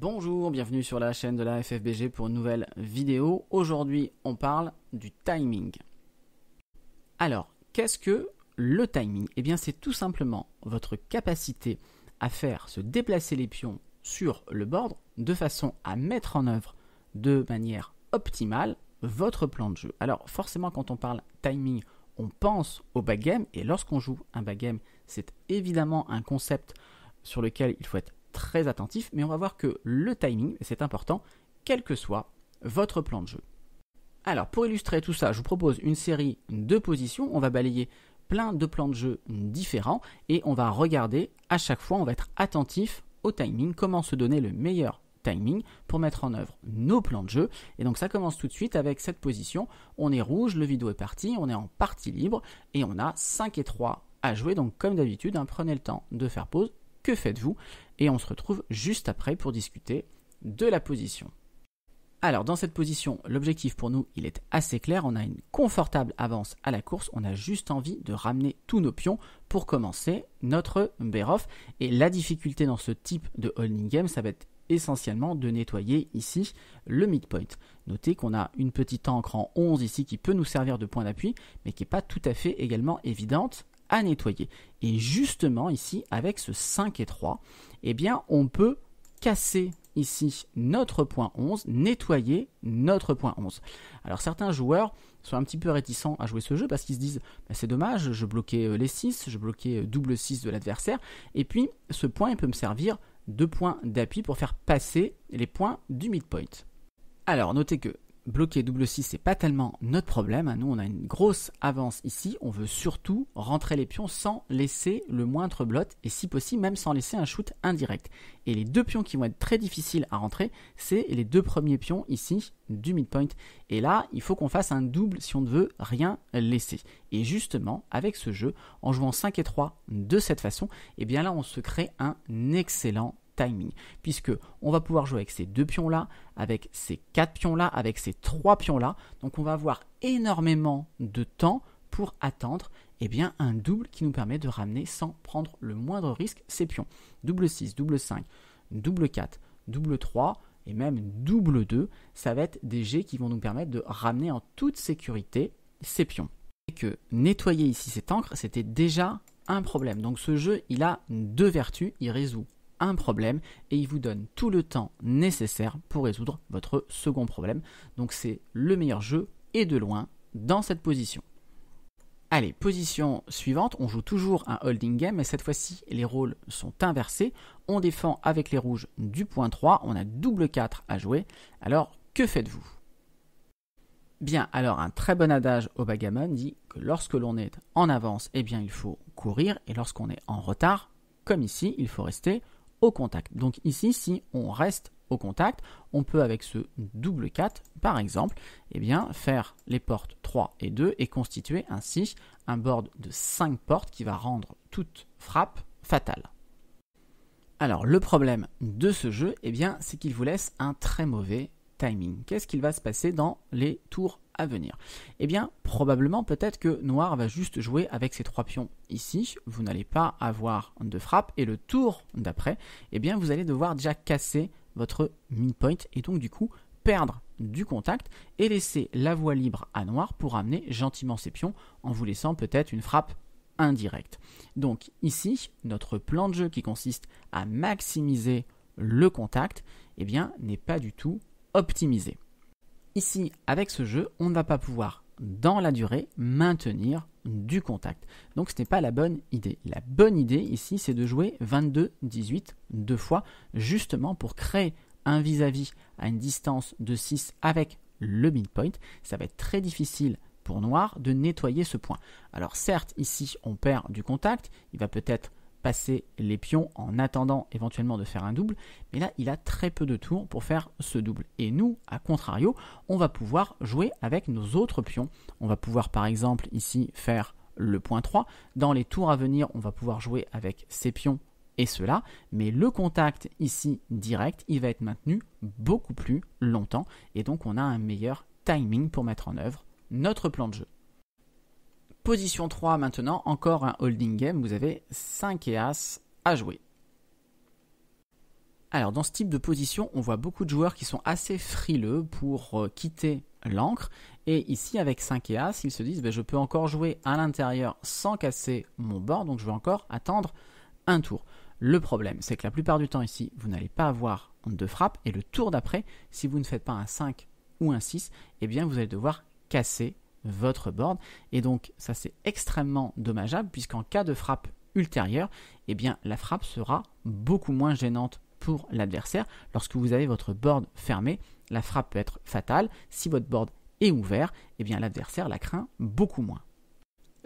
Bonjour, bienvenue sur la chaîne de la FFBG pour une nouvelle vidéo. Aujourd'hui, on parle du timing. Alors, qu'est-ce que le timing? Eh bien, c'est tout simplement votre capacité à faire se déplacer les pions sur le board de façon à mettre en œuvre de manière optimale votre plan de jeu. Alors, forcément, quand on parle timing, on pense au backgame et lorsqu'on joue un backgame, c'est évidemment un concept sur lequel il faut être très attentif, mais on va voir que le timing, c'est important, quel que soit votre plan de jeu. Alors, pour illustrer tout ça, je vous propose une série de positions. On va balayer plein de plans de jeu différents et on va regarder à chaque fois, on va être attentif au timing, comment se donner le meilleur timing pour mettre en œuvre nos plans de jeu. Et donc, ça commence tout de suite avec cette position. On est rouge, le vidéo est parti, on est en partie libre et on a 5 et 3 à jouer. Donc, comme d'habitude, prenez le temps de faire pause. Que faites-vous? Et on se retrouve juste après pour discuter de la position. Alors, dans cette position, l'objectif pour nous, il est assez clair. On a une confortable avance à la course. On a juste envie de ramener tous nos pions pour commencer notre bear-off. Et la difficulté dans ce type de holding game, ça va être essentiellement de nettoyer ici le midpoint. Notez qu'on a une petite encre en 11 ici qui peut nous servir de point d'appui, mais qui n'est pas tout à fait également évidente à nettoyer. Et justement ici, avec ce 5 et 3, eh bien, on peut casser ici notre point 11, nettoyer notre point 11. Alors certains joueurs sont un petit peu réticents à jouer ce jeu parce qu'ils se disent c'est dommage, je bloquais les 6, je bloquais double 6 de l'adversaire, et puis ce point il peut me servir de point d'appui pour faire passer les points du midpoint. Alors notez que bloquer double 6, c'est pas tellement notre problème. Nous, on a une grosse avance ici. On veut surtout rentrer les pions sans laisser le moindre blot et si possible, même sans laisser un shoot indirect. Et les deux pions qui vont être très difficiles à rentrer, c'est les deux premiers pions ici du midpoint. Et là, il faut qu'on fasse un double si on ne veut rien laisser. Et justement, avec ce jeu, en jouant 5 et 3 de cette façon, eh bien là, on se crée un excellent timing, puisque on va pouvoir jouer avec ces deux pions là, avec ces 4 pions là, avec ces 3 pions là. Donc on va avoir énormément de temps pour attendre un double qui nous permet de ramener sans prendre le moindre risque ces pions. Double 6, double 5, double 4, double 3 et même double 2, ça va être des jets qui vont nous permettre de ramener en toute sécurité ces pions. Et que nettoyer ici cette encre, c'était déjà un problème. Donc ce jeu, il a deux vertus, il résout un problème et il vous donne tout le temps nécessaire pour résoudre votre second problème. Donc c'est le meilleur jeu et de loin dans cette position. Allez, position suivante, on joue toujours un holding game, mais cette fois-ci les rôles sont inversés. On défend avec les rouges du point 3, on a double 4 à jouer. Alors que faites-vous? Bien, alors un très bon adage au backgammon dit que lorsque l'on est en avance, il faut courir, et lorsqu'on est en retard, comme ici, il faut rester au contact. Donc ici, si on reste au contact, on peut avec ce double 4, par exemple, faire les portes 3 et 2 et constituer ainsi un board de 5 portes qui va rendre toute frappe fatale. Alors le problème de ce jeu, c'est qu'il vous laisse un très mauvais timing. Qu'est-ce qu'il va se passer dans les tours à venir? Probablement peut-être que Noir va juste jouer avec ces 3 pions ici. Vous n'allez pas avoir de frappe et le tour d'après, vous allez devoir déjà casser votre midpoint et donc du coup perdre du contact et laisser la voie libre à Noir pour amener gentiment ses pions en vous laissant peut-être une frappe indirecte. Donc ici, notre plan de jeu qui consiste à maximiser le contact, n'est pas du tout optimisé. Ici, avec ce jeu, on ne va pas pouvoir, dans la durée, maintenir du contact. Donc ce n'est pas la bonne idée. La bonne idée ici, c'est de jouer 22-18 deux fois, justement pour créer un vis-à-vis à une distance de 6 avec le midpoint. Ça va être très difficile pour Noir de nettoyer ce point. Alors certes, ici, on perd du contact. Il va peut-être passer les pions en attendant éventuellement de faire un double, mais là il a très peu de tours pour faire ce double. Et nous, à contrario, on va pouvoir jouer avec nos autres pions. On va pouvoir par exemple ici faire le point 3. Dans les tours à venir, on va pouvoir jouer avec ces pions et ceux-là, mais le contact ici direct, il va être maintenu beaucoup plus longtemps et donc on a un meilleur timing pour mettre en œuvre notre plan de jeu. Position 3 maintenant, encore un holding game, vous avez 5 et As à jouer. Alors dans ce type de position, on voit beaucoup de joueurs qui sont assez frileux pour quitter l'ancre. Et ici avec 5 et As, ils se disent je peux encore jouer à l'intérieur sans casser mon board, donc je vais encore attendre un tour. Le problème, c'est que la plupart du temps ici, vous n'allez pas avoir de frappe. Et le tour d'après, si vous ne faites pas un 5 ou un 6, eh bien vous allez devoir casser votre board. Et donc ça c'est extrêmement dommageable puisqu'en cas de frappe ultérieure, eh bien la frappe sera beaucoup moins gênante pour l'adversaire. Lorsque vous avez votre board fermé, la frappe peut être fatale. Si votre board est ouvert, eh bien l'adversaire la craint beaucoup moins.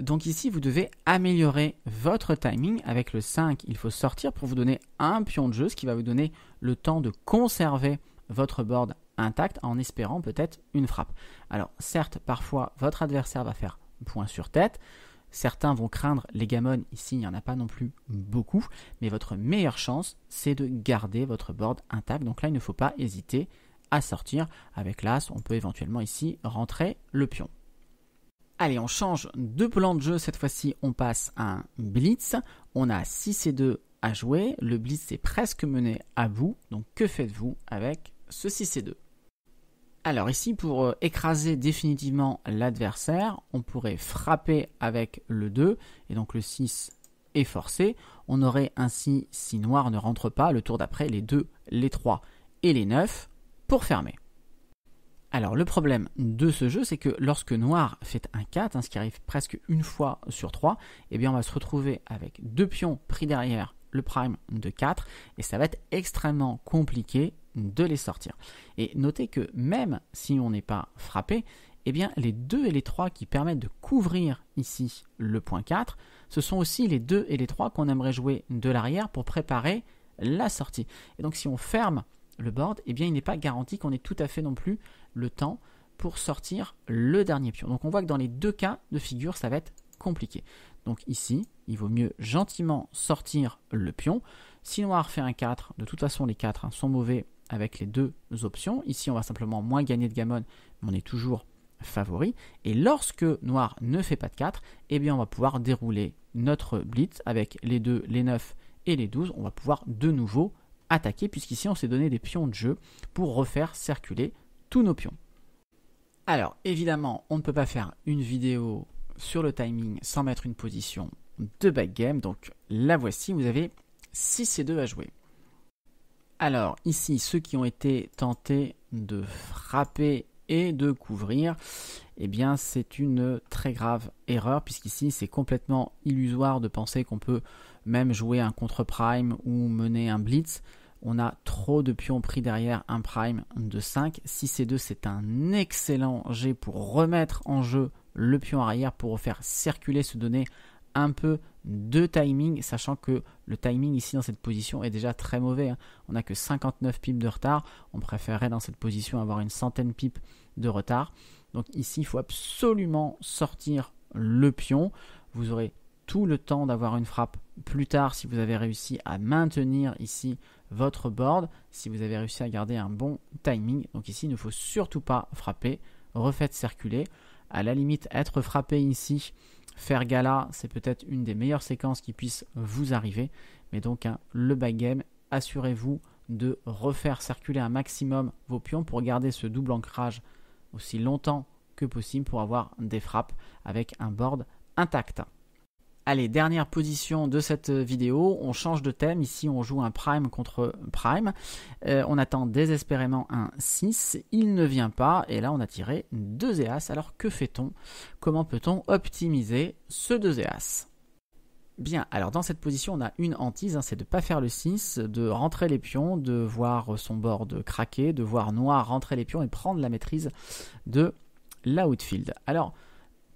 Donc ici, vous devez améliorer votre timing. Avec le 5, il faut sortir pour vous donner un pion de jeu, ce qui va vous donner le temps de conserver votre board intact en espérant peut-être une frappe. Alors certes, parfois, votre adversaire va faire point sur tête. Certains vont craindre les gammons, ici il n'y en a pas non plus beaucoup, mais votre meilleure chance c'est de garder votre board intact. Donc là il ne faut pas hésiter à sortir. Avec l'As, on peut éventuellement ici rentrer le pion. Allez, on change de plan de jeu, cette fois-ci on passe à un blitz. On a 6 et 2 à jouer, le blitz est presque mené à bout, donc que faites-vous avec ce 6 et 2 ? Alors ici, pour écraser définitivement l'adversaire, on pourrait frapper avec le 2, et donc le 6 est forcé. On aurait ainsi, si noir ne rentre pas, le tour d'après, les 2, les 3 et les 9 pour fermer. Alors le problème de ce jeu, c'est que lorsque noir fait un 4, ce qui arrive presque une fois sur 3, eh bien on va se retrouver avec 2 pions pris derrière le prime de 4, et ça va être extrêmement compliqué de les sortir. Et notez que même si on n'est pas frappé, eh bien les 2 et les 3 qui permettent de couvrir ici le point 4, ce sont aussi les 2 et les 3 qu'on aimerait jouer de l'arrière pour préparer la sortie. Et donc si on ferme le board, eh bien il n'est pas garanti qu'on ait tout à fait non plus le temps pour sortir le dernier pion. Donc on voit que dans les deux cas de figure, ça va être compliqué. Donc ici, il vaut mieux gentiment sortir le pion. Si noir fait un 4, de toute façon les 4 sont mauvais avec les deux options. Ici, on va simplement moins gagner de gammon, mais on est toujours favori. Et lorsque noir ne fait pas de 4, eh bien on va pouvoir dérouler notre blitz avec les 2, les 9 et les 12. On va pouvoir de nouveau attaquer, puisqu'ici on s'est donné des pions de jeu pour refaire circuler tous nos pions. Alors évidemment, on ne peut pas faire une vidéo sur le timing sans mettre une position de backgame, donc la voici. Vous avez 6 et 2 à jouer. Alors ici, ceux qui ont été tentés de frapper et de couvrir, eh bien c'est une très grave erreur, puisqu'ici c'est complètement illusoire de penser qu'on peut même jouer un contre-prime ou mener un blitz. On a trop de pions pris derrière un prime de 5. 6 et 2, c'est un excellent jet pour remettre en jeu le pion arrière, pour faire circuler, se donner un peu de timing, sachant que le timing ici dans cette position est déjà très mauvais. On n'a que 59 pips de retard. On préférerait dans cette position avoir une centaine de pips de retard. Donc ici, il faut absolument sortir le pion. Vous aurez tout le temps d'avoir une frappe plus tard si vous avez réussi à maintenir ici votre board, si vous avez réussi à garder un bon timing. Donc ici, il ne faut surtout pas frapper. Refaites circuler. À la limite, être frappé ici, faire gala, c'est peut-être une des meilleures séquences qui puisse vous arriver. Mais donc, le backgame, assurez-vous de refaire circuler un maximum vos pions pour garder ce double ancrage aussi longtemps que possible pour avoir des frappes avec un board intact. Allez, dernière position de cette vidéo, on change de thème. Ici, on joue un prime contre prime. On attend désespérément un 6. Il ne vient pas. Et là, on a tiré 2 et As. Alors, que fait-on? Comment peut-on optimiser ce 2 et As? Bien, alors dans cette position, on a une hantise. C'est de ne pas faire le 6, de rentrer les pions, de voir son board craquer, de voir noir rentrer les pions et prendre la maîtrise de l'outfield. Alors,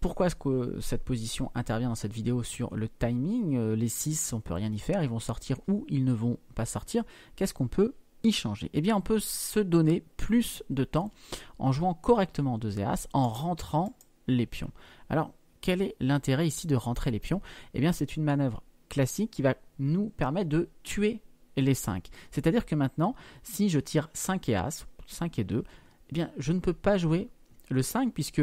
pourquoi est-ce que cette position intervient dans cette vidéo sur le timing? Les 6, on ne peut rien y faire, ils vont sortir ou ils ne vont pas sortir. Qu'est-ce qu'on peut y changer? Eh bien, on peut se donner plus de temps en jouant correctement 2 et As, en rentrant les pions. Alors, quel est l'intérêt ici de rentrer les pions? Eh bien, c'est une manœuvre classique qui va nous permettre de tuer les 5. C'est-à-dire que maintenant, si je tire 5 et As, 5 et 2, eh bien, je ne peux pas jouer le 5 puisque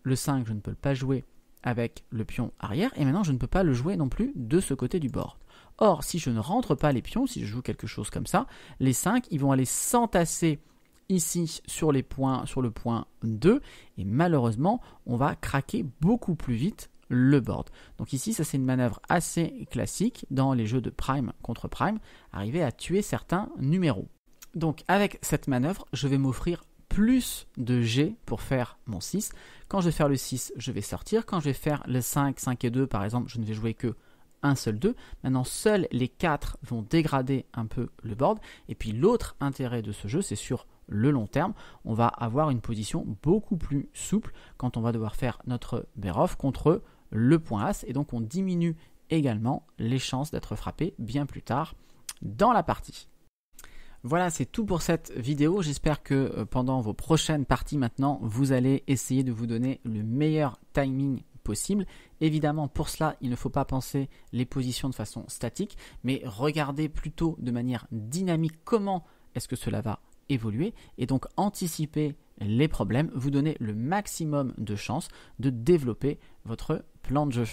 le 5, je ne peux pas jouer avec le pion arrière et maintenant je ne peux pas le jouer non plus de ce côté du board. Or, si je ne rentre pas les pions, si je joue quelque chose comme ça, les 5, ils vont aller s'entasser ici sur le point 2 et malheureusement, on va craquer beaucoup plus vite le board. Donc ici, ça c'est une manœuvre assez classique dans les jeux de prime contre prime, arriver à tuer certains numéros. Donc avec cette manœuvre, je vais m'offrir plus de G pour faire mon 6. Quand je vais faire le 6, je vais sortir. Quand je vais faire le 5, 5 et 2 par exemple, je ne vais jouer que un seul 2. Maintenant, seuls les 4 vont dégrader un peu le board. Et puis l'autre intérêt de ce jeu, c'est sur le long terme, on va avoir une position beaucoup plus souple quand on va devoir faire notre bear-off contre le point As. Et donc on diminue également les chances d'être frappé bien plus tard dans la partie. Voilà, c'est tout pour cette vidéo. J'espère que pendant vos prochaines parties maintenant, vous allez essayer de vous donner le meilleur timing possible. Évidemment, pour cela, il ne faut pas penser les positions de façon statique, mais regardez plutôt de manière dynamique comment est-ce que cela va évoluer et donc anticiper les problèmes, vous donner le maximum de chances de développer votre plan de jeu.